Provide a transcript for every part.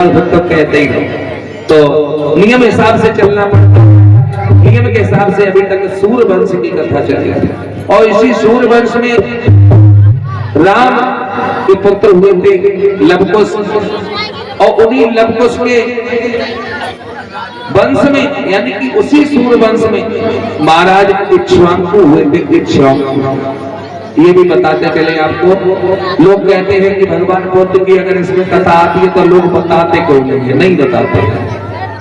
तो कहते ही हो, तो नियम हिसाब से चलना पड़ता है। नियम के हिसाब से अभी तक सूर्यवंश की कथा चली है और इसी सूर्यवंश में राम के पुत्र हुए थे लवकुश, और उन्हीं लवकुश के वंश में यानी कि उसी सूर्यवंश में महाराज इक्ष्वाकु हुए थे। इक्ष्वाकु ये भी बताते चले आपको। लोग कहते हैं कि भगवान बुद्ध की अगर इसमें कथा आती है तो लोग बताते क्यों नहीं बताते।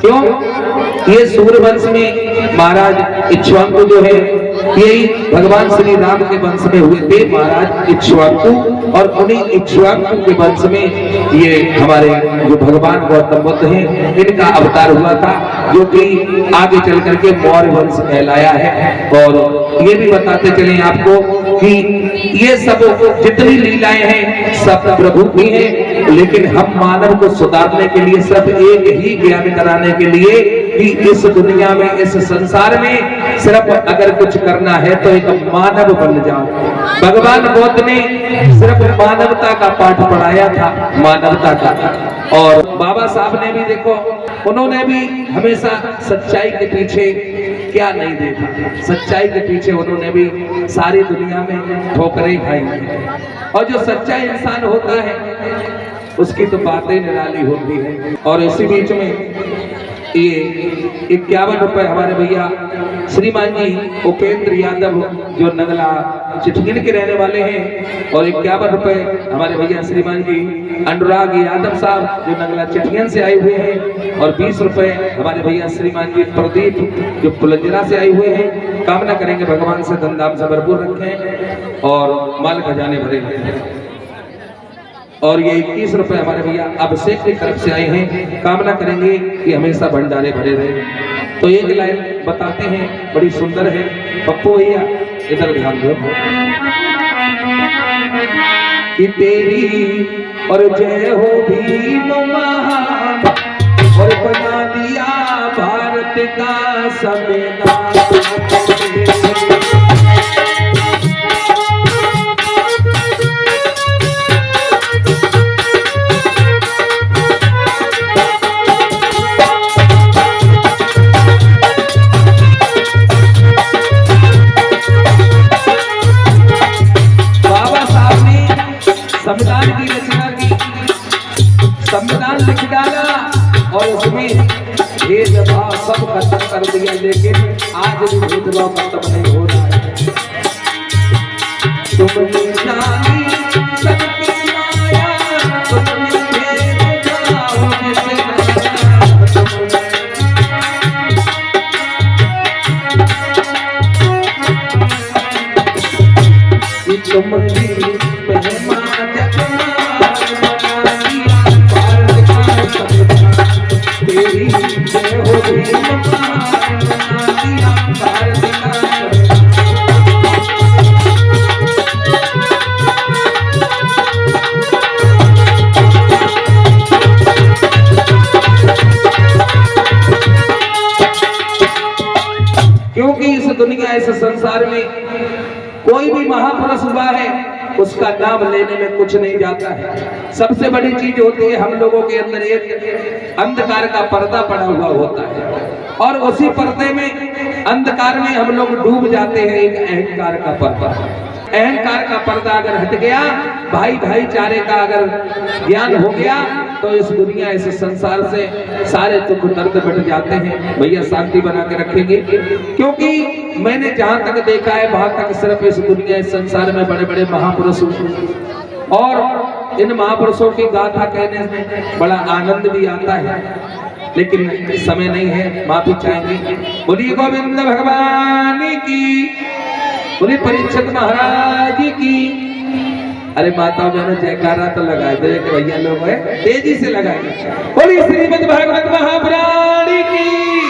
क्यों? ये सूर्यवंश में महाराज इक्ष्वाकु जो है यही भगवान श्री राम के वंश में हुए थे महाराज इक्ष्वाकु, और उन्हीं इक्ष्वाकु के वंश में ये हमारे जो भगवान गौतम बुद्ध हैं इनका अवतार हुआ था, जो कि आगे चल करके मौर्य वंश कहलाया है। और ये भी बताते चले आपको कि ये सब जितनी लीलाएं हैं सब प्रभु की हैं, लेकिन हम मानव को सुधारने के लिए सब एक ही ज्ञान कराने के लिए कि इस दुनिया में इस संसार में सिर्फ अगर कुछ करना है तो एक मानव बन जाओ। भगवान बुद्ध ने सिर्फ मानवता का पाठ पढ़ाया था, मानवता का। और बाबा साहब ने भी देखो, उन्होंने भी हमेशा सच्चाई के पीछे क्या नहीं देखा, सच्चाई के पीछे उन्होंने भी सारी दुनिया में ठोकरें खाई। और जो सच्चा इंसान होता है उसकी तो बातें निराली होती है। और इसी बीच में ये 51 रुपए हमारे भैया श्रीमान जी उपेंद्र यादव जो नगला चिटगिन के रहने वाले हैं, और 51 रुपए हमारे भैया श्रीमान जी अनुराग यादव साहब जो नगला चिटगिन से आए हुए हैं, और 20 रुपए हमारे भैया श्रीमान जी प्रदीप जो पुलंजरा से आए हुए हैं। कामना करेंगे भगवान से धन धाम से भरपूर रखें और माल खजाने भरे रखें। और ये 21 रुपए हमारे भैया अभिषेक की तरफ से आए हैं। कामना करेंगे कि हमेशा भंडारे भरे रहे। तो एक लाइन बताते हैं बड़ी सुंदर है। पप्पू भैया इधर ध्यान दो कि तेरी और जय हो भीम महान, और बना दिया भारत का संविधान। संविधान की रचना की, संविधान लिख डाला और उसमें भेदभाव सब खत्म कर दिया, लेकिन आज भी भेदभाव खत्म नहीं हो रहा है। तुमने जानी सबकी माया, तुमने भेदभाव में तुमने क्योंकि इस दुनिया इस संसार में कोई भी महापुरुष हुआ है उसका नाम लेने में कुछ नहीं जाता है। सबसे बड़ी चीज होती है हम लोगों के अंदर एक अंधकार का पर्दा पड़ा हुआ होता है, और उसी पर्दे में अंधकार में हम लोग डूब जाते हैं। एक अहंकार का पर्दा, अहंकार का पर्दा अगर हट गया, भाई भाईचारे का अगर ज्ञान हो गया, तो इस दुनिया इस संसार से सारे दुख दर्द मिट जाते हैं। भैया शांति बना के रखेंगे, क्योंकि मैंने जहां तक देखा है वहां तक सिर्फ इस दुनिया इस संसार में बड़े बड़े महापुरुष, और इन महापुरुषों की गाथा कहने में बड़ा आनंद भी आता है, लेकिन समय नहीं है, माफी चाहेंगे। बोलिए गोविंद भगवान की, बोलिए परीक्षित महाराज की। अरे माताओं बहनों जयकारा तो लगा दे कि भैया लोग है तेजी से लगाएंगे। बोलिए श्रीमद् भागवत महापुराण की।